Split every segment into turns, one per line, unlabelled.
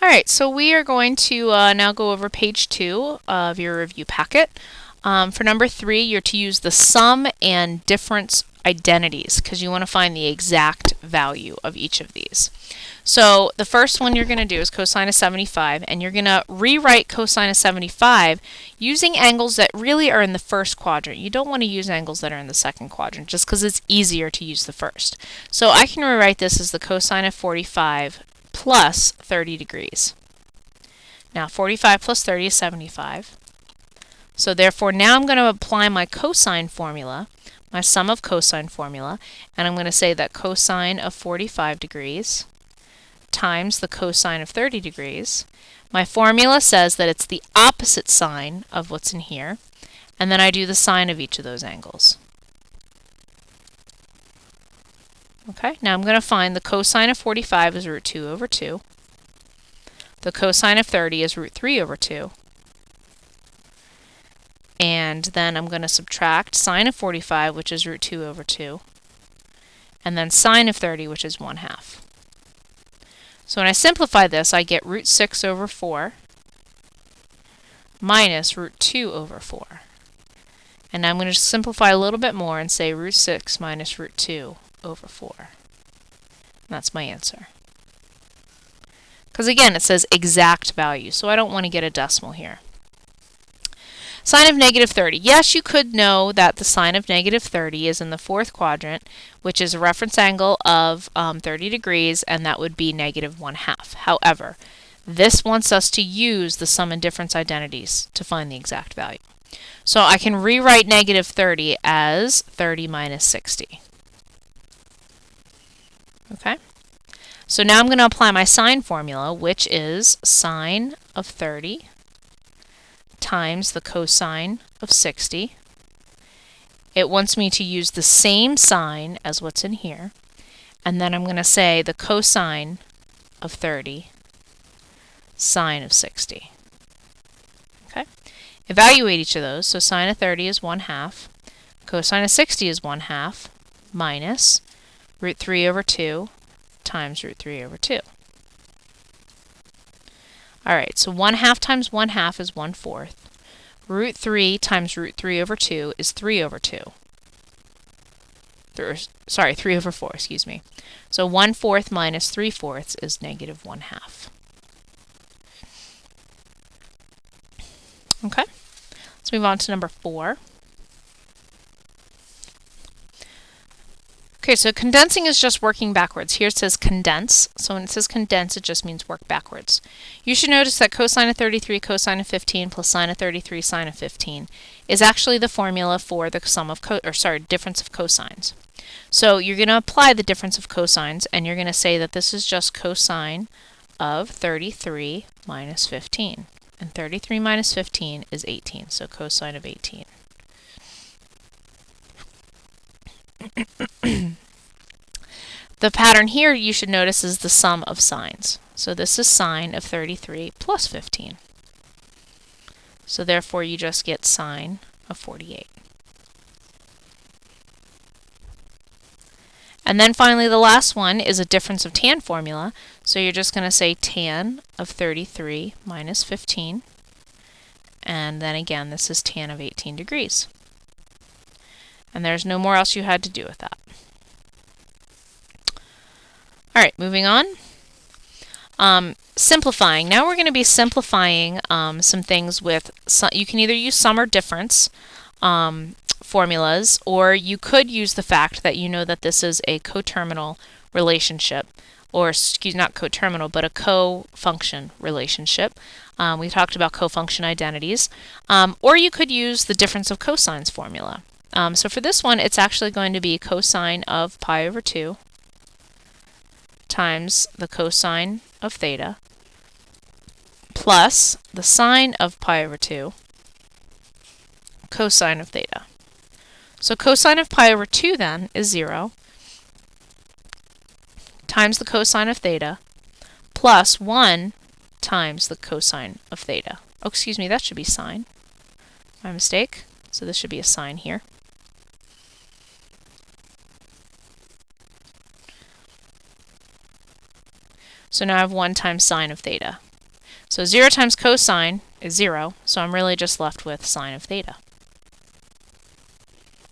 Alright, so we are going to now go over page 2 of your review packet. For number 3, you're to use the sum and difference identities because you want to find the exact value of each of these. So the first one you're going to do is cosine of 75, and you're going to rewrite cosine of 75 using angles that really are in the first quadrant. You don't want to use angles that are in the second quadrant just because it's easier to use the first. So I can rewrite this as the cosine of 45 plus 30 degrees. Now 45 plus 30 is 75. So therefore now I'm going to apply my cosine formula, my sum of cosine formula, and I'm going to say that cosine of 45 degrees times the cosine of 30 degrees. My formula says that it's the opposite sine of what's in here, and then I do the sine of each of those angles. Okay, now I'm going to find the cosine of 45 is root 2 over 2. The cosine of 30 is root 3 over 2. And then I'm going to subtract sine of 45, which is root 2 over 2. And then sine of 30, which is 1/2. So when I simplify this, I get root 6 over 4 minus root 2 over 4. And now I'm going to simplify a little bit more and say root 6 minus root 2 over 4. And that's my answer. Because again, it says exact value, so I don't want to get a decimal here. Sine of negative 30. Yes, you could know that the sine of negative 30 is in the fourth quadrant, which is a reference angle of 30 degrees, and that would be negative 1/2. However, this wants us to use the sum and difference identities to find the exact value. So I can rewrite negative 30 as 30 minus 60. Okay? So now I'm going to apply my sine formula, which is sine of 30 times the cosine of 60. It wants me to use the same sign as what's in here, and then I'm going to say the cosine of 30 sine of 60. Okay? Evaluate each of those. So sine of 30 is 1/2, cosine of 60 is 1/2 minus root 3 over 2 times root 3 over 2. Alright, so 1/2 times 1/2 is 1/4. Root 3 times root 3 over 2 is 3 over 2. Sorry, 3 over 4, excuse me. So 1/4 minus 3/4 is negative 1/2. Okay, let's move on to number 4. Okay, so condensing is just working backwards. Here it says condense. So when it says condense, it just means work backwards. You should notice that cosine of 33 cosine of 15 plus sine of 33 sine of 15 is actually the formula for the difference of cosines. So you're going to apply the difference of cosines, and you're going to say that this is just cosine of 33 minus 15. And 33 minus 15 is 18, so cosine of 18. The pattern here you should notice is the sum of sines. So this is sine of 33 plus 15. So therefore you just get sine of 48. And then finally the last one is a difference of tan formula. So you're just going to say tan of 33 minus 15. And then again this is tan of 18 degrees. And there's no more else you had to do with that. Alright, moving on. Simplifying. Now we're going to be simplifying some things with, you can either use sum or difference formulas, or you could use the fact that you know that this is a coterminal relationship, or not coterminal, but a co-function relationship. We talked about co-function identities. Or you could use the difference of cosines formula. So for this one, it's actually going to be cosine of pi over 2 times the cosine of theta plus the sine of pi over 2 cosine of theta. So cosine of pi over 2 then is 0 times the cosine of theta plus 1 times the cosine of theta. Oh, excuse me, that should be sine. My mistake. So this should be a sine here. So now I have 1 times sine of theta. So 0 times cosine is 0, so I'm really just left with sine of theta.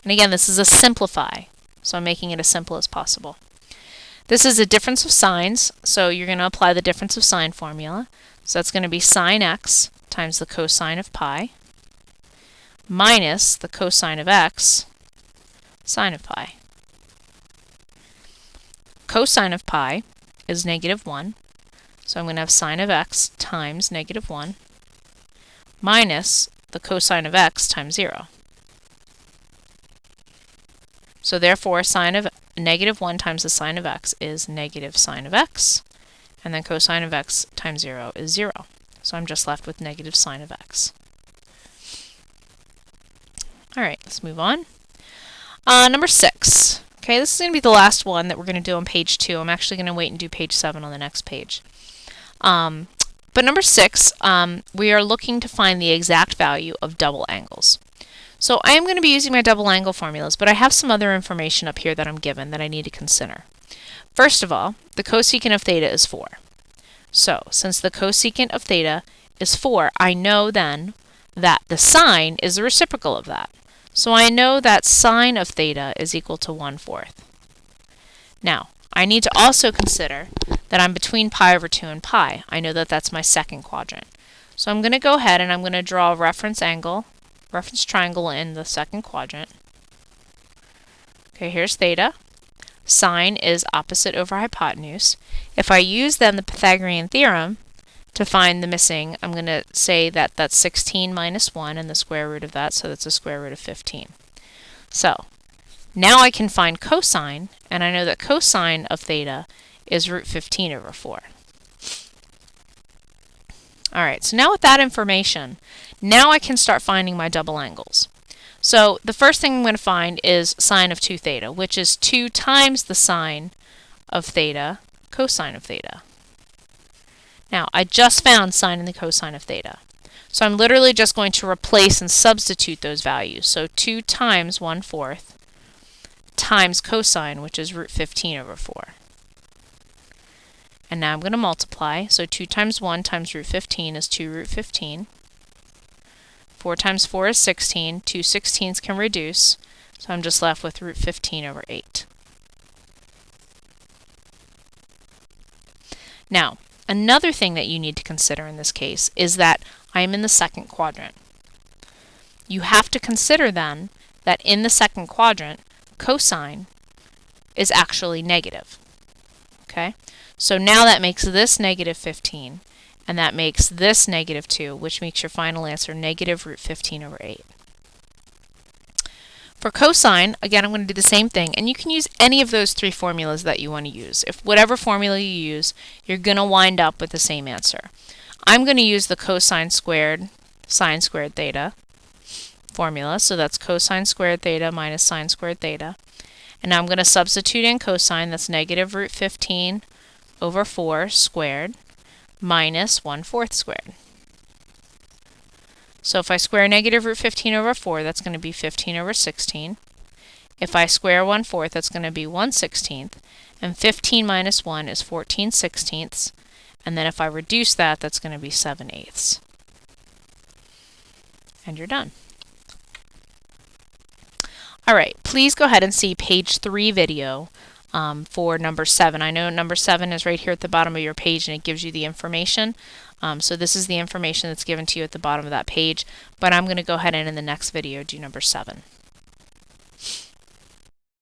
And again, this is a simplify, so I'm making it as simple as possible. This is a difference of sines, so you're going to apply the difference of sine formula. So that's going to be sine x times the cosine of pi minus the cosine of x sine of pi. Cosine of pi is negative 1, so I'm going to have sine of x times negative 1 minus the cosine of x times 0. So therefore, sine of negative 1 times the sine of x is negative sine of x, and then cosine of x times 0 is 0. So I'm just left with negative sine of x. All right, let's move on. Number 6. Okay, this is going to be the last one that we're going to do on page 2. I'm actually going to wait and do page 7 on the next page. But number 6, we are looking to find the exact value of double angles. So I am going to be using my double angle formulas, but I have some other information up here that I'm given that I need to consider. First of all, the cosecant of theta is 4. So since the cosecant of theta is 4, I know then that the sine is the reciprocal of that. So I know that sine of theta is equal to 1/4. Now, I need to also consider that I'm between pi over 2 and pi. I know that that's my second quadrant. So I'm going to go ahead and I'm going to draw a reference triangle in the second quadrant. Okay, here's theta. Sine is opposite over hypotenuse. If I use then the Pythagorean theorem to find the missing, I'm going to say that that's 16 minus 1 and the square root of that, so that's the square root of 15. So now I can find cosine, and I know that cosine of theta is root 15 over 4. Alright, so now with that information, now I can start finding my double angles. So the first thing I'm going to find is sine of 2 theta, which is 2 times the sine of theta cosine of theta. Now, I just found sine and the cosine of theta. So I'm literally just going to replace and substitute those values. So 2 times 1/4 times cosine, which is root 15 over 4. And now I'm going to multiply. So 2 times 1 times root 15 is 2 root 15. 4 times 4 is 16. 2 16ths can reduce. So I'm just left with root 15 over 8. Now, another thing that you need to consider in this case is that I am in the second quadrant. You have to consider then that in the second quadrant, cosine is actually negative. Okay? So now that makes this negative 15, and that makes this negative 2, which makes your final answer negative root 15 over 8. For cosine, again, I'm going to do the same thing, and you can use any of those 3 formulas that you want to use. If whatever formula you use, you're going to wind up with the same answer. I'm going to use the cosine squared sine squared theta formula, so that's cosine squared theta minus sine squared theta. And now I'm going to substitute in cosine, that's negative root 15 over 4 squared minus 1/4 squared. So if I square negative root 15 over 4, that's going to be 15 over 16. If I square 1/4, that's going to be 1/16. And 15 minus 1 is 14/16. And then if I reduce that, that's going to be 7/8. And you're done. Alright, please go ahead and see page 3 video for number 7. I know number 7 is right here at the bottom of your page and it gives you the information. So this is the information that's given to you at the bottom of that page, but I'm going to go ahead and in the next video do number 7.